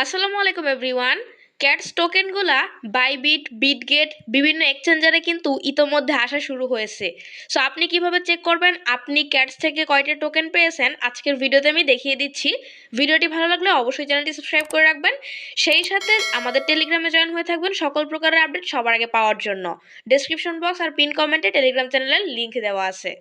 আসসালামু আলাইকুম everyone. Cats টোকেনগুলা Bybit, Bitget বিভিন্ন এক্সচেঞ্জারে কিন্তু ইতোমধ্যে আসা শুরু হয়েছে। সো আপনি কিভাবে চেক করবেন আপনি ক্যাটস থেকে কয়টা টোকেন পেয়েছেন আজকের ভিডিওতে আমি দেখিয়ে দিচ্ছি। ভিডিওটি ভালো লাগলে অবশ্যই চ্যানেলটি সাবস্ক্রাইব করে রাখবেন, সেই সাথে আমাদের টেলিগ্রামে জয়েন হয়ে থাকবেন সকল প্রকারের আপডেট সবার আগে পাওয়ার জন্য। ডেসক্রিপশন বক্স আর পিন কমেন্টে টেলিগ্রাম চ্যানেলের লিঙ্ক দেওয়া আছে।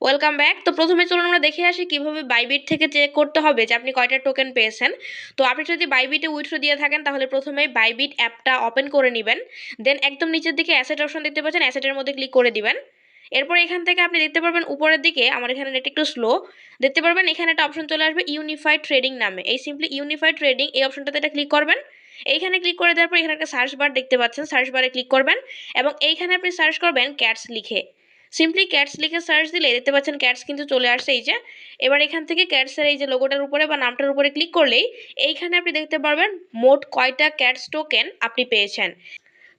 Welcome back. তো প্রথমে চলুন আমরা দেখে আসি কিভাবে বাইবিট থেকে চেক করতে হবে যে আপনি কয়টা টোকেন পেয়েছেন। তো আপনি যদি বাইবিটে উইথড্র দিয়ে থাকেন তাহলে প্রথমেই বাইবিট অ্যাপটা ওপেন করে নেবেন। দেন একদম নিচের দিকে অ্যাসেট অপশন দেখতে পাচ্ছেন, অ্যাসেটের মধ্যে ক্লিক করে দিবেন। এরপর এখান থেকে আপনি দেখতে পারবেন উপরের দিকে, আমার এখানে নেট একটু স্লো, দেখতে পারবেন এখানে একটা অপশন চলে আসবে ইউনিফাইড ট্রেডিং নামে। এই সিম্পলি ইউনিফাইড ট্রেডিং এই অপশনটাতে এটা ক্লিক করবেন। এইখানে ক্লিক করে দেওয়ার পর এখানে একটা সার্চ বার দেখতে পাচ্ছেন, সার্চ বারে ক্লিক করবেন এবং এইখানে আপনি সার্চ করবেন ক্যাটস লিখে। সিম্পলি ক্যাটস লিখে সার্চ দিলে দেখতে পাচ্ছেন ক্যাটস কিন্তু চলে আসছে এই যে। এবার এখান থেকে ক্যাটসের এই যে লোগোটার উপরে বা নামটার উপরে ক্লিক করলেই এইখানে আপনি দেখতে পারবেন মোট কয়টা ক্যাটস টোকেন আপনি পেয়েছেন।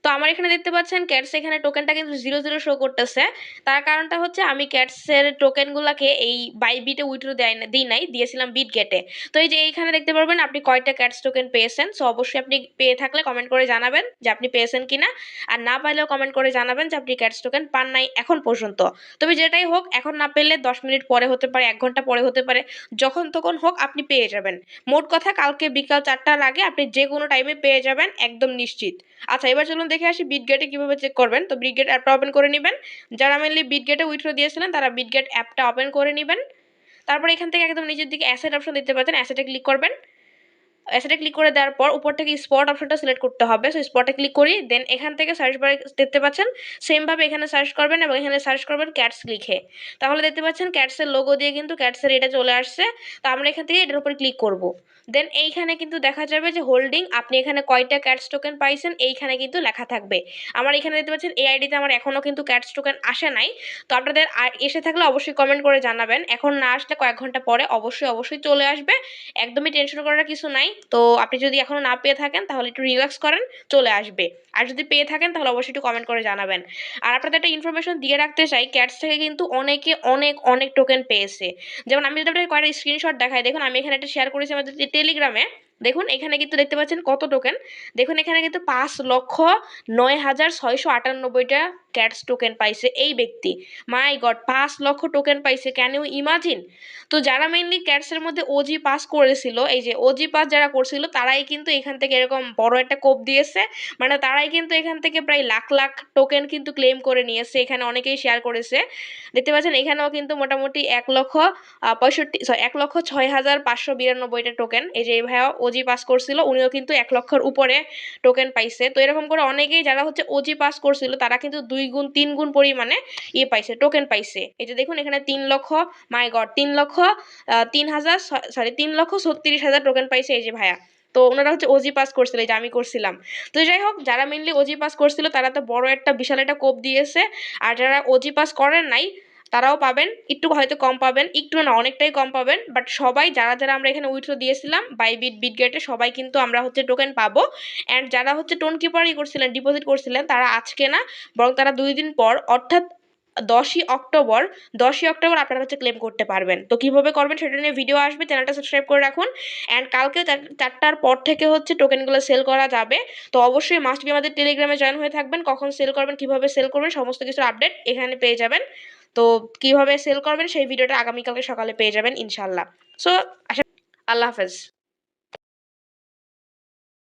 তো আমার এখানে দেখতে পাচ্ছেন ক্যাটস এখানে টোকেনটা কিন্তু 0 শো করতেছে। তার কারণটা হচ্ছে আমি ক্যাটসের টোকেনগুলোকে এই বাইবিটে উইথড্র দিই নাই, দিয়েছিলাম বিটগেটে। তো এই যে এইখানে দেখতে পারবেন আপনি কয়টা ক্যাটস টোকেন পেয়েছেন। সো অবশ্যই আপনি পেয়ে থাকলে কমেন্ট করে জানাবেন যে আপনি পেয়েছেন কিনা, আর না পাইলেও কমেন্ট করে জানাবেন যে আপনি ক্যাটস টোকেন পান নাই এখন পর্যন্ত। তবে যেটাই হোক, এখন না পেলে 10 মিনিট পরে হতে পারে, 1 ঘন্টা পরে হতে পারে, যখন তখন হোক আপনি পেয়ে যাবেন। মোট কথা কালকে বিকাল 4টার আগে আপনি যে কোনো টাইমে পেয়ে যাবেন, একদম নিশ্চিত। আচ্ছা, এবার চলুন দেখে আসি বিটগেটে কিভাবে চেক করবেন। তো বিটগেট অ্যাপটা ওপেন করে নেবেন। যারা মেনলি বিটগেটে উইথড্র দিয়েছিলেন তারা বিটগেট অ্যাপটা ওপেন করে নেবেন। তারপর এখান থেকে একদম নিচের দিকে অ্যাসেট অপশন দেখতে পাচ্ছেন, অ্যাসেটে ক্লিক করবেন। অ্যাসেটে ক্লিক করে দেওয়ার পর উপর থেকে স্পট অপশনটা সিলেক্ট করতে হবে। সো স্পটে ক্লিক করি, দেন এখান থেকে সার্চ বারে দেখতে পাচ্ছেন সেমভাবে এখানে সার্চ করবেন এবং এখানে সার্চ করবেন ক্যাটস লিখে। তাহলে দেখতে পাচ্ছেন ক্যাটসের লোগো দিয়ে কিন্তু ক্যাটসের এটা চলে আসছে। তো আমরা এখান থেকে এটার উপর ক্লিক করব। দেন এইখানে কিন্তু দেখা যাবে যে হোল্ডিং, আপনি এখানে কয়টা ক্যাটস টোকেন পাইছেন এইখানে কিন্তু লেখা থাকবে। আমার এখানে দেখতে পাচ্ছেন এই আইডিতে আমার এখনও কিন্তু ক্যাটস টোকেন আসে নাই। তো আপনাদের আর এসে থাকলে অবশ্যই কমেন্ট করে জানাবেন। এখন না আসলে কয়েক ঘন্টা পরে অবশ্যই চলে আসবে। একদমই টেনশন করার কিছু নাই। তো আপনি যদি এখনো না পেয়ে থাকেন তাহলে একটু রিল্যাক্স করেন, চলে আসবে। আর যদি পেয়ে থাকেন তাহলে অবশ্যই একটু কমেন্ট করে জানাবেন। আর আপনাদের একটা ইনফরমেশন দিয়ে রাখতে চাই, ক্যাটস থেকে কিন্তু অনেকে অনেক টোকেন পেয়েছে। যেমন আমি যদি আপনাকে কয়টা স্ক্রিনশট দেখাই, দেখুন আমি এখানে একটা শেয়ার করেছি আমাদের টেলিগ্রামে। দেখুন এখানে কিন্তু দেখতে পাচ্ছেন কত টোকেন। দেখুন এখানে কিন্তু 5,09,698টা ক্যাটস টোকেন পাইছে এই ব্যক্তি। মাই গড, 5 লক্ষ টোকেন পাইছে, ক্যান ইউ ইমাজিন। তো যারা মেইনলি ক্যাটসের মধ্যে ওজি পাস করেছিল, এই যে ওজি পাস যারা করছিল তারাই কিন্তু এখান থেকে এরকম বড় একটা কোপ দিয়েছে। মানে তারাই কিন্তু এখান থেকে প্রায় লাখ লাখ টোকেন কিন্তু ক্লেম করে নিয়েছে। এখানে অনেকেই শেয়ার করেছে, দেখতে পাচ্ছেন এখানেও কিন্তু মোটামুটি 1,06,592টা টোকেন। এই যে এই ভাইয়া ওজি পাস করছিল, উনিও কিন্তু 1 লক্ষের উপরে টোকেন পাইছে। তো এরকম করে অনেকেই যারা হচ্ছে ওজি পাস করছিল তারা কিন্তু 2 গুণ 3 গুণ পরিমাণে পাইছে, টোকেন পাইছে। এই যে দেখুন এখানে 3 লক্ষ, মাই গড, 3,36,হাজার টোকেন পাইছে এই যে ভাইয়া। তো ওনারা হচ্ছে ওজি পাস করছিল, এই যে আমি করছিলাম। তো যাই হোক, যারা মেনলি ওজি পাস করছিল তারা তো বড় একটা বিশাল একটা কোপ দিয়েছে। আর যারা ওজি পাস করেন নাই তারাও পাবেন, একটু হয়তো কম পাবেন, একটু না অনেকটাই কম পাবেন। বাট সবাই যারা আমরা এখানে উইথড্র দিয়েছিলাম বাইবিট, বিটগেটে, সবাই কিন্তু আমরা হচ্ছে টোকেন পাবো। অ্যান্ড যারা হচ্ছে টোন কিপারই করছিলেন, ডিপোজিট করছিলেন, তারা আজকে না বরং তারা 2 দিন পর অর্থাৎ 10ই অক্টোবর 10ই অক্টোবর আপনারা হচ্ছে ক্লেম করতে পারবেন। তো কিভাবে করবেন সেটা নিয়ে ভিডিও আসবে, চ্যানেলটা সাবস্ক্রাইব করে রাখুন। অ্যান্ড কালকে 4টার পর থেকে হচ্ছে টোকেনগুলো সেল করা যাবে। তো অবশ্যই মাস্ট বি আমাদের টেলিগ্রামে জয়েন হয়ে থাকবেন। কখন সেল করবেন, কিভাবে সেল করবেন, সমস্ত কিছুর আপডেট এখানে পেয়ে যাবেন। তো কিভাবে সেল করবেন সেই ভিডিওটা আগামীকালকে সকালে পেয়ে যাবেন ইনশাল্লাহ। সো আল্লাহ হাফেজ।